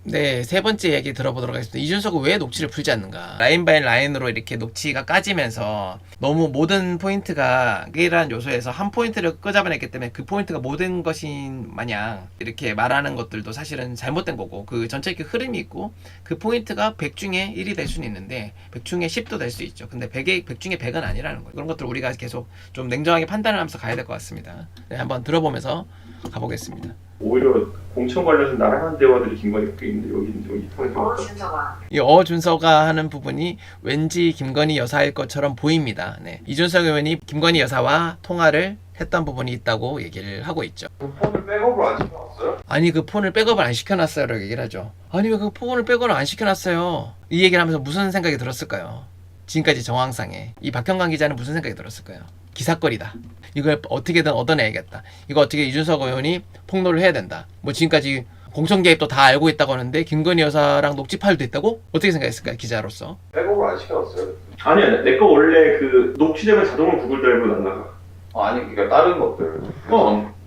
네, 세 번째 얘기 들어보도록 하겠습니다. 이준석은 왜 녹취를 풀지 않는가? 라인 바이 라인으로 이렇게 녹취가 까지면서 너무 모든 포인트가 이라는 요소에서 한 포인트를 끄잡아냈기 때문에 그 포인트가 모든 것인 마냥 이렇게 말하는 것들도 사실은 잘못된 거고, 그 전체 그 흐름이 있고 그 포인트가 100 중에 1이 될 수는 있는데 100 중에 10도 될 수 있죠. 근데 100 중에 100은 아니라는 거예요. 그런 것들을 우리가 계속 좀 냉정하게 판단을 하면서 가야 될 것 같습니다. 네, 한번 들어보면서 가보겠습니다. 오히려 공천 관련해서 나랑한 대화들이 김건희 갖고 있는데 여기 통해서 이 어준서가 하는 부분이 왠지 김건희 여사일 것처럼 보입니다. 네. 이준석 의원이 김건희 여사와 통화를 했던 부분이 있다고 얘기를 하고 있죠. 그 폰을 백업을 안 시켜놨어요? 아니 그 폰을 백업을 안 시켜놨어요 라고 얘기를 하죠. 아니 왜 그 폰을 백업을 안 시켜놨어요? 이 얘기를 하면서 무슨 생각이 들었을까요? 지금까지 정황상에 이 박형관 기자는 무슨 생각이 들었을까요? 기사거리다. 이걸 어떻게든 얻어내야겠다. 이거 어떻게 이준석 의원이 폭로를 해야 된다. 뭐 지금까지 공천 개입도 다 알고 있다고 하는데 김건희 여사랑 녹취 파일도 있다고? 어떻게 생각했을까요? 기자로서. 백업을 안 시켜놨어요? 아니야, 내 거 원래 그 녹취되면 자동으로 구글 드라이브로 안 나가. 아니 그러니까 다른 것들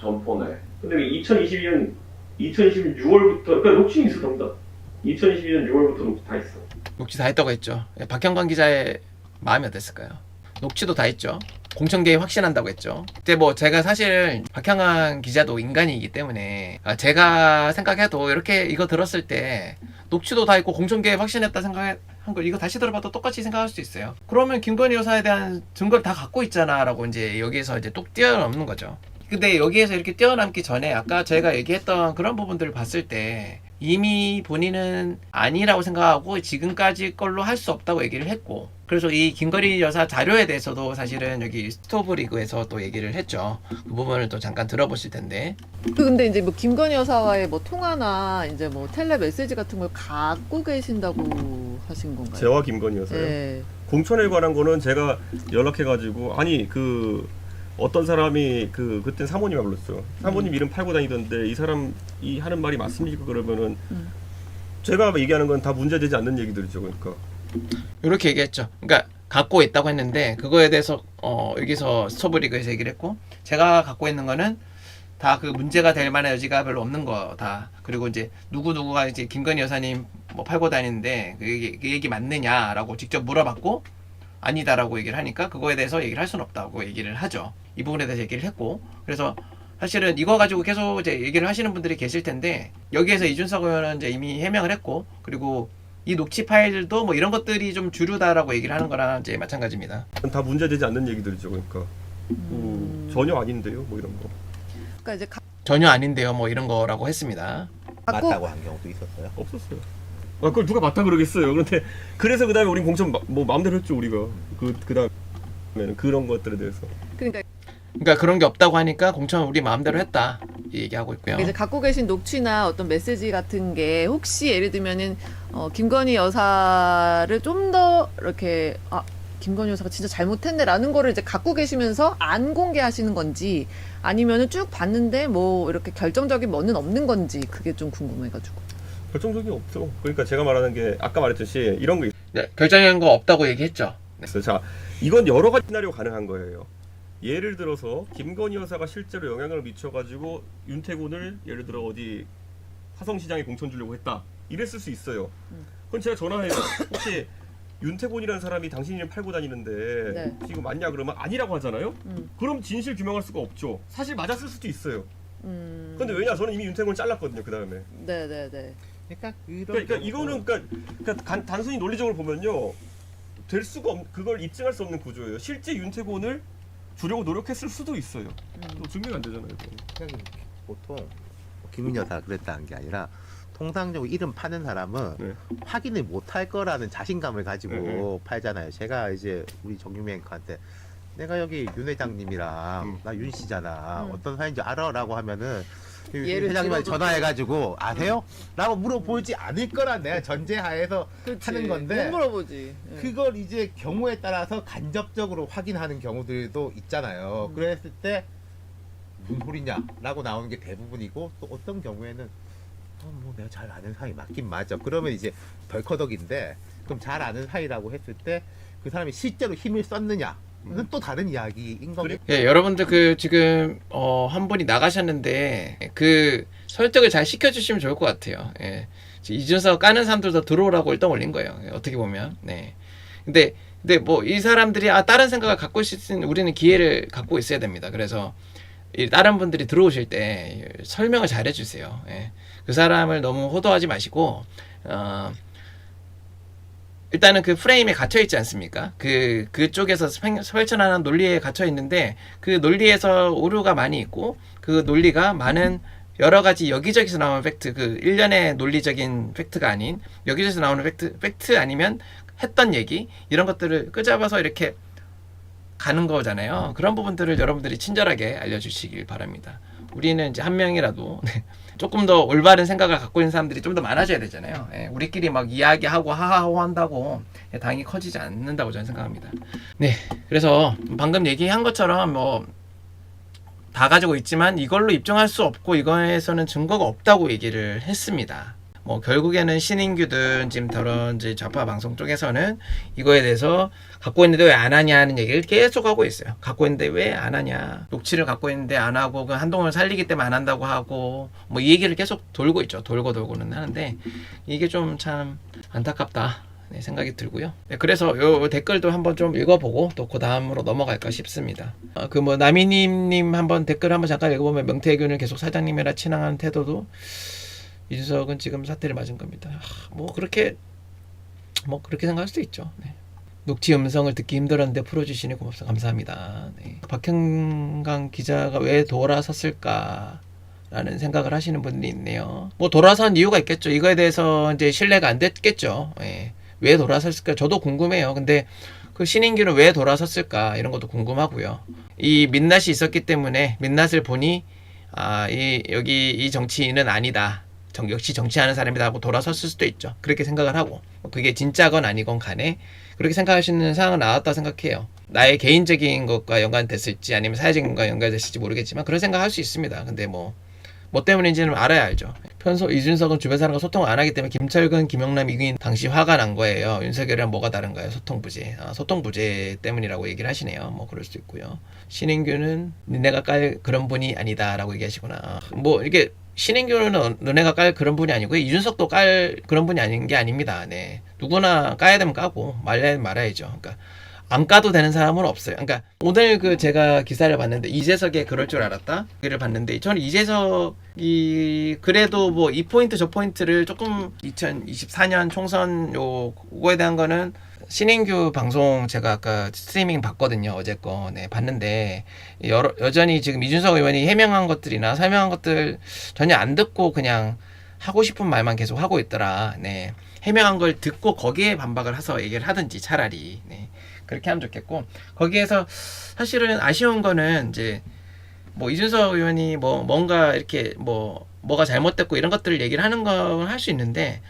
전 폰에. 근데 2022년 6월부터 그러니까 녹취는 있어 전부 다. 2022년 6월부터 녹취 다 있어. 녹취 다 했다고 했죠. 박형관 기자의 마음이 어땠을까요? 녹취도 다 했죠. 공천 개입 확신한다고 했죠. 그때 뭐 제가 사실 박형관 기자도 인간이기 때문에 제가 생각해도 이렇게 이거 들었을 때 녹취도 다 있고 공천 개입 확신했다 생각한 걸 이거 다시 들어봐도 똑같이 생각할 수 있어요. 그러면 김건희 여사에 대한 증거를 다 갖고 있잖아 라고 이제 여기에서 이제 뚝 뛰어넘는 거죠. 근데 여기에서 이렇게 뛰어넘기 전에 아까 제가 얘기했던 그런 부분들을 봤을 때 이미 본인은 아니라고 생각하고 지금까지 걸로 할 수 없다고 얘기를 했고, 그래서 이 김건희 여사 자료에 대해서도 사실은 여기 스토브리그에서 또 얘기를 했죠. 그 부분을 또 잠깐 들어보실 텐데. 근데 이제 뭐 김건희 여사와의 뭐 통화나 이제 뭐 텔레 메시지 같은 걸 갖고 계신다고 하신 건가요? 제와 김건희 여사요. 네. 공천에 관한 거는 제가 연락해가지고 아니 그 어떤 사람이 그때 사모님을 불렀어요. 사모님 이름 팔고 다니던데 이 사람이 하는 말이 맞습니까? 그러면은 제가 얘기하는 건 다 문제되지 않는 얘기들이죠. 그러니까 이렇게 얘기했죠. 그러니까 갖고 있다고 했는데 그거에 대해서 여기서 스토브리그에서 얘기를 했고, 제가 갖고 있는 거는 다 그 문제가 될 만한 여지가 별로 없는 거다. 그리고 이제 누구누구가 이제 김건희 여사님 뭐 팔고 다니는데 그 얘기 맞느냐라고 직접 물어봤고 아니다라고 얘기를 하니까 그거에 대해서 얘기를 할 수는 없다고 얘기를 하죠. 이 부분에 대해서 얘기를 했고, 그래서 사실은 이거 가지고 계속 이제 얘기를 하시는 분들이 계실 텐데 여기에서 이준석 의원은 이제 이미 해명을 했고, 그리고 이 녹취 파일들도 뭐 이런 것들이 좀 주류다라고 얘기를 하는 거랑 이제 마찬가지입니다. 다 문제되지 않는 얘기들이죠. 그러니까 전혀 아닌데요. 뭐 이런 거 그러니까 이제 전혀 아닌데요 뭐 이런 거라고 했습니다. 갖고 맞다고 한 경우도 있었어요? 없었어요. 그걸 누가 맞다 그러겠어요. 그런데 그래서 그다음에 우린 공천 뭐 마음대로 했죠. 우리가 그다음에는 그런 것들에 대해서. 그러니까 그런 게 없다고 하니까 공천 우리 마음대로 했다 이 얘기하고 있고요. 이제 갖고 계신 녹취나 어떤 메시지 같은 게 혹시 예를 들면은 김건희 여사를 좀 더 이렇게 김건희 여사가 진짜 잘못했네라는 거를 이제 갖고 계시면서 안 공개하시는 건지, 아니면은 쭉 봤는데 뭐 이렇게 결정적인 뭐는 없는 건지, 그게 좀 궁금해가지고. 결정적인 게 없죠. 그러니까 제가 말하는 게 아까 말했듯이 이런 거 네, 결정적인 거 없다고 얘기했죠. 있어요. 자, 이건 여러 가지 시나리오 가능한 거예요. 예를 들어서 김건희 여사가 실제로 영향을 미쳐가지고 윤태곤을 예를 들어 어디 화성시장에 공천 주려고 했다 이랬을 수 있어요. 그럼 제가 전화해요. 혹시 윤태곤이라는 사람이 당신 이름 팔고 다니는데 네. 지금 맞냐 그러면 아니라고 하잖아요. 그럼 진실 규명할 수가 없죠. 사실 맞았을 수도 있어요. 근데 왜냐, 저는 이미 윤태곤을 잘랐거든요. 그 다음에. 네네네. 그러니까 이거는 단순히 논리적으로 보면요, 될 수가 그걸 입증할 수 없는 구조예요. 실제 윤태곤을 주려고 노력했을 수도 있어요. 또 증명이 안 되잖아요. 그냥 보통 김윤 여사가 그랬다는 게 아니라 통상적으로 이름 파는 사람은 네. 확인을 못할 거라는 자신감을 가지고 네. 팔잖아요. 제가 이제 우리 정유명한테 내가 여기 윤 회장님이랑 나 윤 씨잖아. 어떤 사이인지 알아? 라고 하면은 윤 얘를 회장님한테 집어도 전화해가지고 아세요? 라고 물어보지 않을 거란 내가 전제하에서 그렇지. 하는 건데, 못 물어보지. 네. 그걸 이제 경우에 따라서 간접적으로 확인하는 경우들도 있잖아요. 그랬을 때 무슨 소리냐 라고 나오는 게 대부분이고, 또 어떤 경우에는 뭐 내가 잘 아는 사이 맞긴 맞아. 그러면 이제 덜커덕인데, 그럼 잘 아는 사이라고 했을 때 그 사람이 실제로 힘을 썼느냐 또 다른 이야기인 거고. 예, 여러분들 그 지금 한 분이 나가셨는데 그 설득을 잘 시켜주시면 좋을 것 같아요. 예. 이준석 까는 사람들도 들어오라고 일단 올린 거예요. 예, 어떻게 보면. 네. 근데 뭐 이 사람들이 다른 생각을 갖고 있을 수 있는 우리는 기회를 갖고 있어야 됩니다. 그래서 이 다른 분들이 들어오실 때 설명을 잘 해주세요. 예. 그 사람을 너무 호도하지 마시고 일단은 그 프레임에 갇혀 있지 않습니까? 그쪽에서 펼쳐나가는 논리에 갇혀 있는데 그 논리에서 오류가 많이 있고 그 논리가 많은 여러 가지 여기저기서 나오는 팩트, 그 일련의 논리적인 팩트가 아닌 여기저기서 나오는 팩트 아니면 했던 얘기 이런 것들을 끄잡아서 이렇게 가는 거잖아요. 그런 부분들을 여러분들이 친절하게 알려주시길 바랍니다. 우리는 이제 한 명이라도 조금 더 올바른 생각을 갖고 있는 사람들이 좀 더 많아져야 되잖아요. 예, 우리끼리 막 이야기하고 하하호 한다고 당이 커지지 않는다고 저는 생각합니다. 네, 그래서 방금 얘기한 것처럼 뭐 다 가지고 있지만 이걸로 입증할 수 없고 이거에서는 증거가 없다고 얘기를 했습니다. 뭐 결국에는 신인규든 지금 저런 이제 좌파 방송 쪽에서는 이거에 대해서 갖고 있는데 왜 안 하냐 하는 얘기를 계속 하고 있어요. 갖고 있는데 왜 안 하냐, 녹취를 갖고 있는데 안 하고 그 한동훈을 살리기 때문에 안 한다고 하고 뭐 이 얘기를 계속 돌고 있죠. 돌고는 하는데 이게 좀 참 안타깝다 생각이 들고요. 네, 그래서 요 댓글도 한번 좀 읽어보고 또 그 다음으로 넘어갈까 싶습니다. 그 뭐 나미님 한번 댓글 한번 잠깐 읽어보면 명태균을 계속 사장님이라 친항하는 태도도 이준석은 지금 사태를 맞은 겁니다. 뭐 그렇게 생각할 수도 있죠. 네. 녹취 음성을 듣기 힘들었는데 풀어주시니 고맙습니다. 감사합니다. 네. 박형강 기자가 왜 돌아섰을까? 라는 생각을 하시는 분들이 있네요. 뭐 돌아선 이유가 있겠죠. 이거에 대해서 이제 신뢰가 안 됐겠죠. 예. 왜 돌아섰을까? 저도 궁금해요. 근데 그 신인규는 왜 돌아섰을까? 이런 것도 궁금하고요. 이 민낯이 있었기 때문에 민낯을 보니 여기 이 정치인은 아니다. 역시 정치하는 사람이다 하고 돌아섰을 수도 있죠. 그렇게 생각을 하고 그게 진짜건 아니건 간에 그렇게 생각할 수 있는 상황은 나왔다 생각해요. 나의 개인적인 것과 연관됐을지 아니면 사회적인 것과 연관됐을지 모르겠지만 그런 생각할 수 있습니다. 근데 뭐 때문인지는 알아야 알죠. 편소 이준석은 주변 사람과 소통을 안 하기 때문에 김철근, 김영남, 이규인 당시 화가 난 거예요. 윤석열이랑 뭐가 다른가요? 소통 부재. 소통 부재 때문이라고 얘기를 하시네요. 뭐 그럴 수도 있고요. 신인규는 니네가 깔 그런 분이 아니다라고 얘기하시구나. 뭐 이게 신인규는 너네가 깔 그런 분이 아니고 이준석도 깔 그런 분이 아닌 게 아닙니다. 네. 누구나 까야 되면 까고 말려야 말아야죠. 그러니까 안 까도 되는 사람은 없어요. 그러니까 오늘 제가 기사를 봤는데 이재석이 그럴 줄 알았다. 그를 봤는데 저는 이재석이 그래도 뭐 이 포인트 저 포인트를 조금 2024년 총선 요거에 대한 거는 신인규 방송 제가 아까 스트리밍 봤거든요. 어제 거. 네, 봤는데 여전히 지금 이준석 의원이 해명한 것들이나 설명한 것들 전혀 안 듣고 그냥 하고 싶은 말만 계속 하고 있더라. 네. 해명한 걸 듣고 거기에 반박을 해서 얘기를 하든지 차라리. 네. 그렇게 하면 좋겠고 거기에서 사실은 아쉬운 거는 이제 뭐 이준석 의원이 뭔가 이렇게 뭐가 잘못됐고 이런 것들을 얘기를 하는 건 할 수 있는데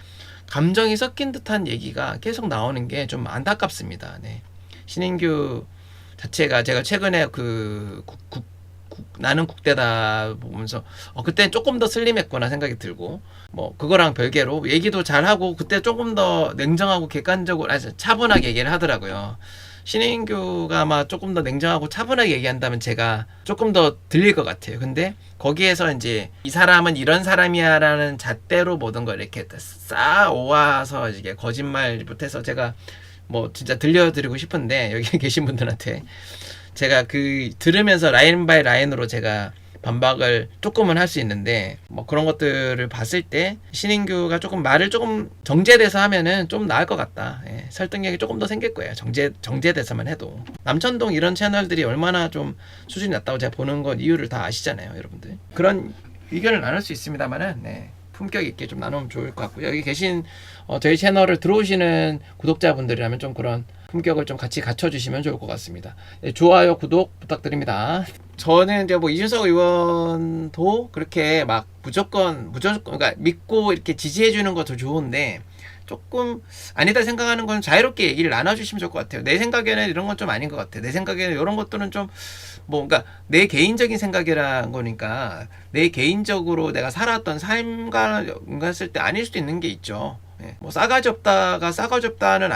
감정이 섞인 듯한 얘기가 계속 나오는 게 좀 안타깝습니다. 네. 신인규 자체가 제가 최근에 나는 국대다 보면서 그때는 조금 더 슬림했구나 생각이 들고 뭐 그거랑 별개로 얘기도 잘하고 그때 조금 더 냉정하고 객관적으로 차분하게 얘기를 하더라고요. 신인규가 아마 조금 더 냉정하고 차분하게 얘기한다면 제가 조금 더 들릴 것 같아요. 근데 거기에서 이제 이 사람은 이런 사람이야 라는 잣대로 모든 걸 이렇게 쌓아오와서 이게 거짓말 못해서 제가 뭐 진짜 들려드리고 싶은데 여기 계신 분들한테 제가 들으면서 라인 바이 라인으로 제가 반박을 조금은 할 수 있는데 뭐 그런 것들을 봤을 때 신인규가 조금 말을 조금 정제돼서 하면은 좀 나을 것 같다. 예, 설득력이 조금 더 생길 거예요. 정제돼서만 해도. 남천동 이런 채널들이 얼마나 좀 수준이 낮다고 제가 보는 건 이유를 다 아시잖아요, 여러분들. 그런 의견을 나눌 수 있습니다만은 네, 품격 있게 좀 나누면 좋을 것 같고요. 여기 계신 저희 채널을 들어오시는 구독자분들이라면 좀 그런 품격을 좀 같이 갖춰주시면 좋을 것 같습니다. 네, 좋아요, 구독 부탁드립니다. 저는 이제 뭐 이준석 의원도 그렇게 막 무조건 그러니까 믿고 이렇게 지지해주는 것도 좋은데 조금 아니다 생각하는 건 자유롭게 얘기를 나눠주시면 좋을 것 같아요. 내 생각에는 이런 건 좀 아닌 것 같아. 내 생각에는 이런 것들은 좀 그러니까 내 개인적인 생각이라는 거니까 내 개인적으로 내가 살았던 삶과 연관했을 때 아닐 수도 있는 게 있죠. 예. 뭐 싸가지 없다가 싸가지 없다는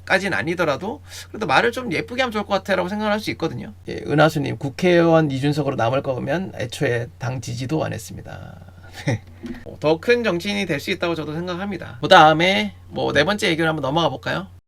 정도까지는 아니더라도 그래도 말을 좀 예쁘게 하면 좋을 것 같아라고 생각을 할 수 있거든요. 예, 은하수님 국회의원 이준석으로 남을 거면 애초에 당 지지도 안 했습니다. 더 큰 정치인이 될 수 있다고 저도 생각합니다. 그 다음에 뭐 네 번째 얘기를 한번 넘어가 볼까요?